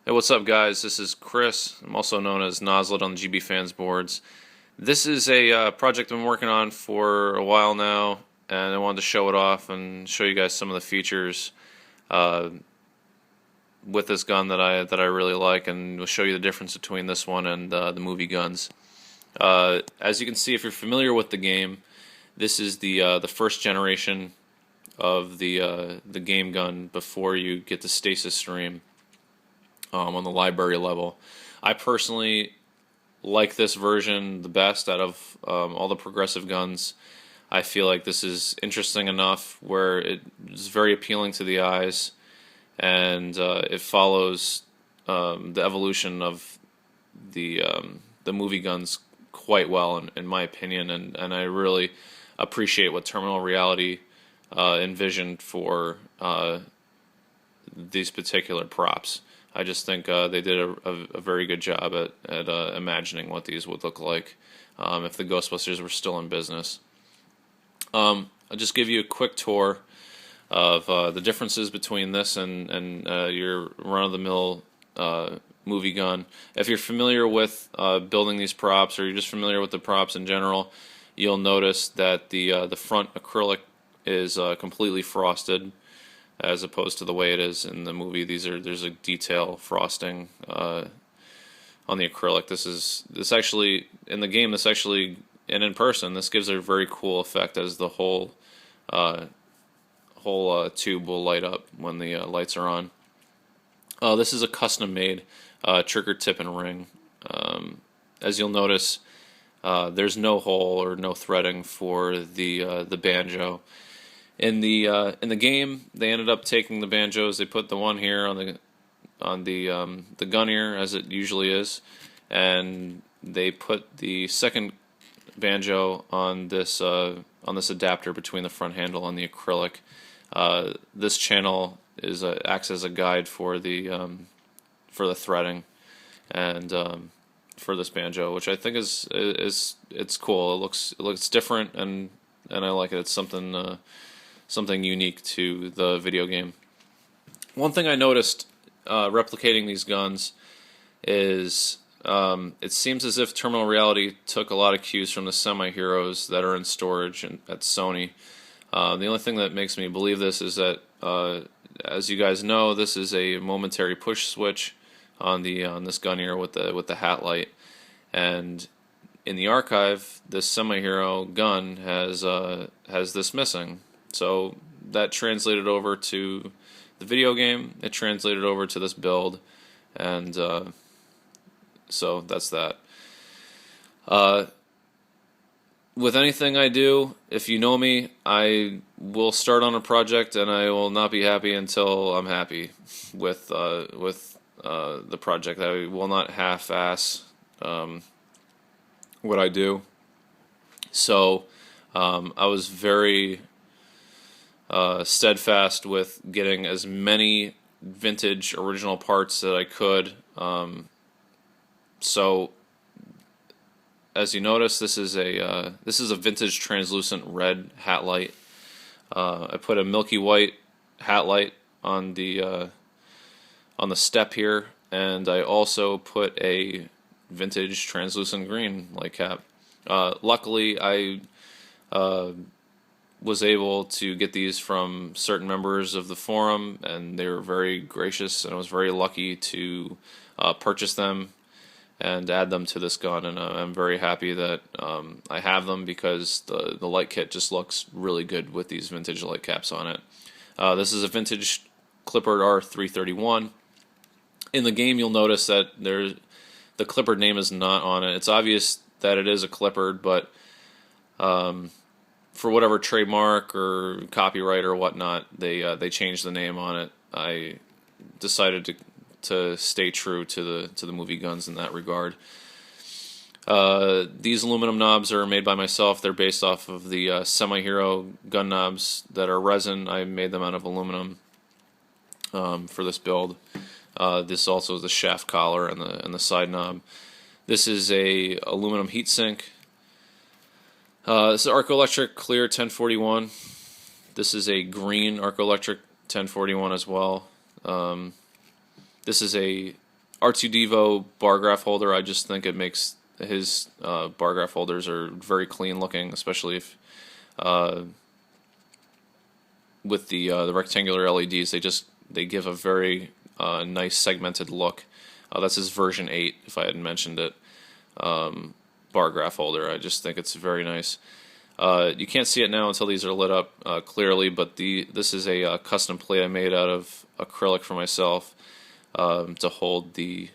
Hey, what's up, guys? This is Chris. I'm also known as noslliT on the GB Fans boards. This is a project I've been working on for a while now, and I wanted to show it off and show you guys some of the features uh, with this gun that I really like, and we'll show you the difference between this one and the movie guns. As you can see, if you're familiar with the game, this is the first generation of the game gun before you get the stasis stream. On the library level. I personally like this version the best out of all the progressive guns. I feel like this is interesting enough where it is very appealing to the eyes, and it follows the evolution of the movie guns quite well, in my opinion, and I really appreciate what Terminal Reality envisioned for these particular props. I just think they did a very good job at imagining what these would look like if the Ghostbusters were still in business. I'll just give you a quick tour of the differences between this and your run-of-the-mill movie gun. If you're familiar with building these props, or you're just familiar with the props in general, you'll notice that the front acrylic is completely frosted, as opposed to the way it is in the movie. There's a detail frosting on the acrylic. This actually in the game. This actually, and in person, this gives a very cool effect as the whole tube will light up when the lights are on. This is a custom made trigger tip and ring. As you'll notice, there's no hole or no threading for the banjo. In the game, they ended up taking the banjos. They put the one here on the gun ear, as it usually is, and they put the second banjo on this adapter between the front handle and the acrylic. This channel acts as a guide for the threading and for this banjo, which I think is it's cool. It looks different, and I like it. It's something unique to the video game. One thing I noticed replicating these guns is it seems as if Terminal Reality took a lot of cues from the semi-heroes that are in storage at Sony. The only thing that makes me believe this is that, as you guys know, this is a momentary push switch on this gun here with the hat light, and in the archive, this semi-hero gun has this missing. So that translated over to the video game. It translated over to this build, and so that's that. With anything I do, if you know me, I will start on a project and I will not be happy until I'm happy with the project. I will not half-ass what I do. So I was very steadfast with getting as many vintage original parts that I could. So as you notice, this is a vintage translucent red hat light. I put a milky white hat light on the step here, and I also put a vintage translucent green light cap. Luckily, I was able to get these from certain members of the forum, and they were very gracious, and I was very lucky to purchase them and add them to this gun, and I'm very happy that I have them, because the light kit just looks really good with these vintage light caps on it. This is a vintage Clippard R331. In the game, you'll notice that the Clippard name is not on it. It's obvious that it is a Clippard, but for whatever trademark or copyright or whatnot, they changed the name on it. I decided to stay true to the movie guns in that regard. These aluminum knobs are made by myself. They're based off of the semi-hero gun knobs that are resin. I made them out of aluminum for this build. This also is the shaft collar and the side knob. This is a aluminum heatsink. This is Arcoelectric Clear 1041. This is a green Arcoelectric 1041 as well. This is a R2-Devo bar graph holder, I just think it makes his bar graph holders are very clean looking, especially if with the rectangular LEDs, they give a very nice segmented look. That's his version 8, if I hadn't mentioned it. Bar graph holder. I just think it's very nice. You can't see it now until these are lit up clearly, but this is a custom plate I made out of acrylic for myself to hold the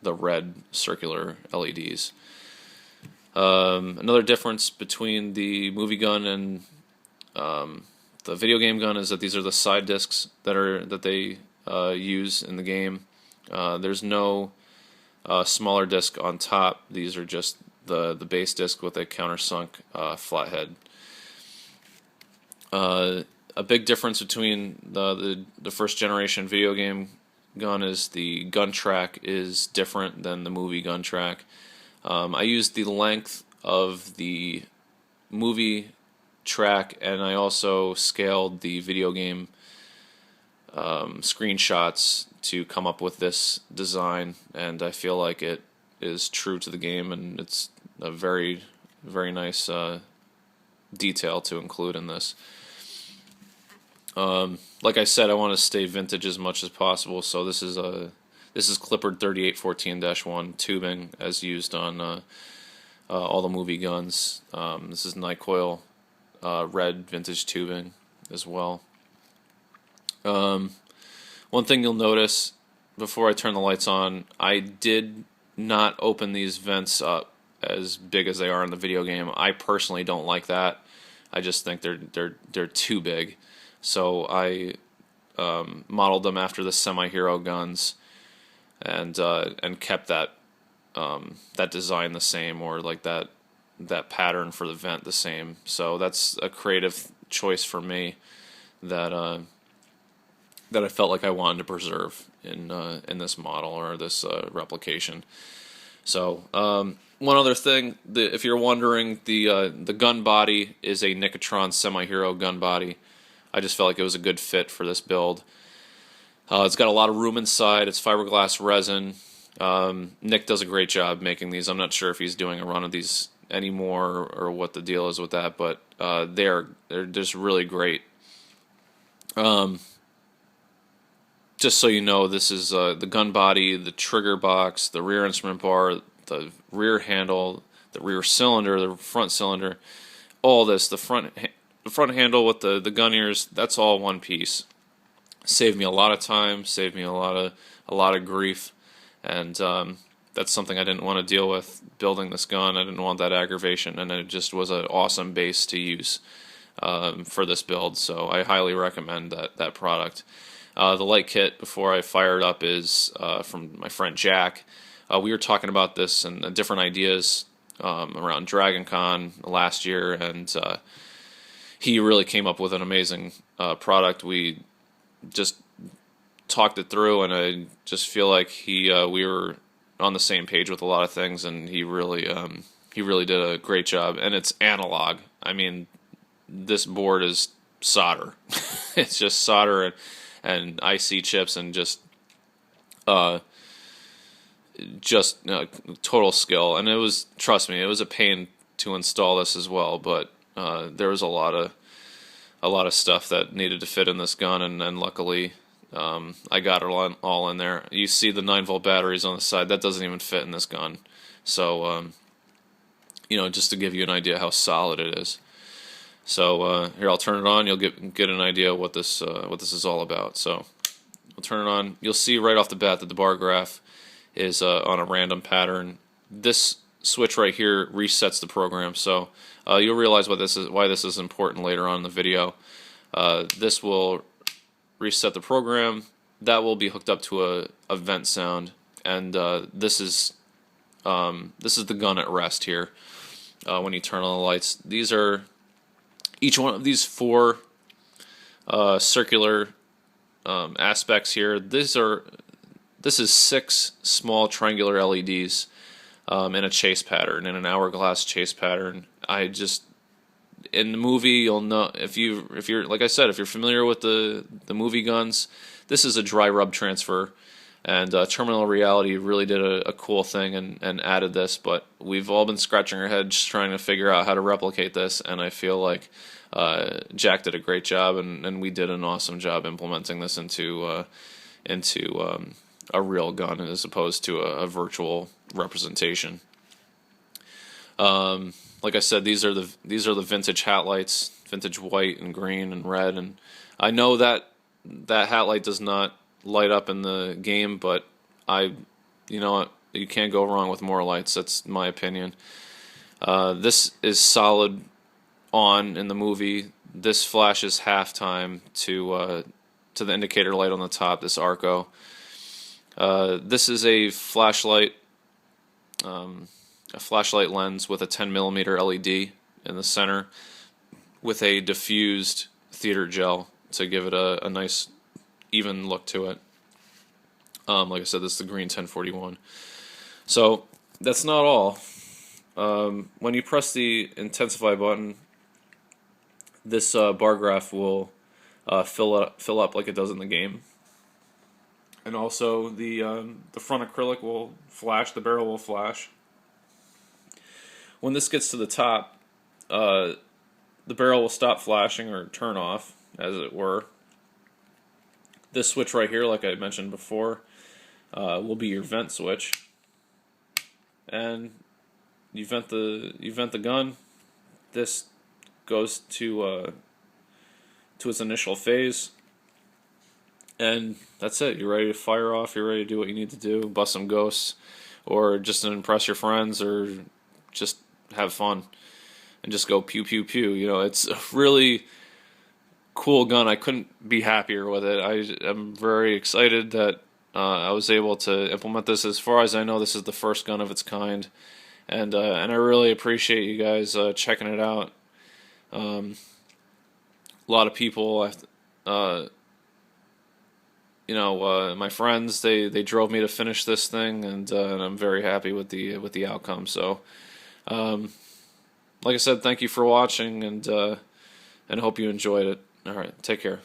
red circular LEDs. Another difference between the movie gun and the video game gun is that these are the side discs that they use in the game. There's no smaller disc on top. These are just the base disc with a countersunk flathead. A big difference between the first generation video game gun is the gun track is different than the movie gun track. I used the length of the movie track, and I also scaled the video game screenshots to come up with this design, and I feel like it is true to the game, and it's a very, very nice detail to include in this. Like I said, I want to stay vintage as much as possible, so this is Clippard 3814-1 tubing as used on all the movie guns. This is Nycoil red vintage tubing as well. One thing you'll notice before I turn the lights on, I did not open these vents up as big as they are in the video game. I personally don't like that. I just think they're too big. So I modeled them after the semi-hero guns, and kept that design the same, or like that pattern for the vent the same. So that's a creative choice for me that I felt like I wanted to preserve in this model or this replication. So one other thing, if you're wondering, the gun body is a Nicotron semi-hero gun body. I just felt like it was a good fit for this build. It's got a lot of room inside. It's fiberglass resin. Nick does a great job making these. I'm not sure if he's doing a run of these anymore or what the deal is with that, but they're just really great. Just so you know, this is the gun body, the trigger box, the rear instrument bar, the rear handle, the rear cylinder, the front cylinder, all this, the front handle with the gun ears, that's all one piece. Saved me a lot of time, saved me a lot of grief, and that's something I didn't want to deal with building this gun. I didn't want that aggravation, and it just was an awesome base to use for this build. So I highly recommend that product. The light kit before I fire it up is from my friend Jack. We were talking about this and different ideas around Dragon Con last year, and he really came up with an amazing product. We just talked it through, and I just feel like we were on the same page with a lot of things, and he really did a great job. And it's analog. I mean, this board is solder. It's just solder and IC chips, and just total skill. And it was, trust me, it was a pain to install this as well, but there was a lot of stuff that needed to fit in this gun, and luckily I got it all in there. You see the 9-volt batteries on the side, that doesn't even fit in this gun. So just to give you an idea how solid it is. So here, I'll turn it on. You'll get an idea what this is all about. So we'll turn it on. You'll see right off the bat that the bar graph is on a random pattern. This switch right here resets the program. So you'll realize why this is important later on in the video. This will reset the program. That will be hooked up to a vent sound, and this is the gun at rest here. When you turn on the lights, these are each one of these 4 circular aspects here. This is 6 small triangular LEDs in a chase pattern, in an hourglass chase pattern. In the movie, you'll know, if you're like I said, if you're familiar with the movie guns, this is a dry rub transfer, And Terminal Reality really did a cool thing and added this, but we've all been scratching our heads just trying to figure out how to replicate this, and I feel like Jack did a great job, and we did an awesome job implementing this into a real gun as opposed to a virtual representation. Like I said, these are the vintage hat lights, vintage white and green and red, and I know that hat light does not light up in the game, but you know what, you can't go wrong with more lights. That's my opinion. This is solid on in the movie. This flashes halftime to the indicator light on the top, this Arco. This is a flashlight lens with a 10mm LED in the center with a diffused theater gel to give it a nice even look to it. Like I said, this is the green 1041. So that's not all. When you press the intensify button, this bar graph will fill up like it does in the game. And also the front acrylic will flash, the barrel will flash. When this gets to the top, the barrel will stop flashing or turn off, as it were. This switch right here, like I mentioned before, will be your vent switch. And you vent the gun. This goes to its initial phase. And that's it. You're ready to fire off. You're ready to do what you need to do. Bust some ghosts. Or just to impress your friends. Or just have fun. And just go pew pew pew. You know, it's a really cool gun. I couldn't be happier with it. I'm very excited that I was able to implement this. As far as I know, this is the first gun of its kind. And I really appreciate you guys checking it out. A lot of people... my friends, they drove me to finish this thing, and I'm very happy with the outcome. So, like I said, thank you for watching, and hope you enjoyed it. All right, take care.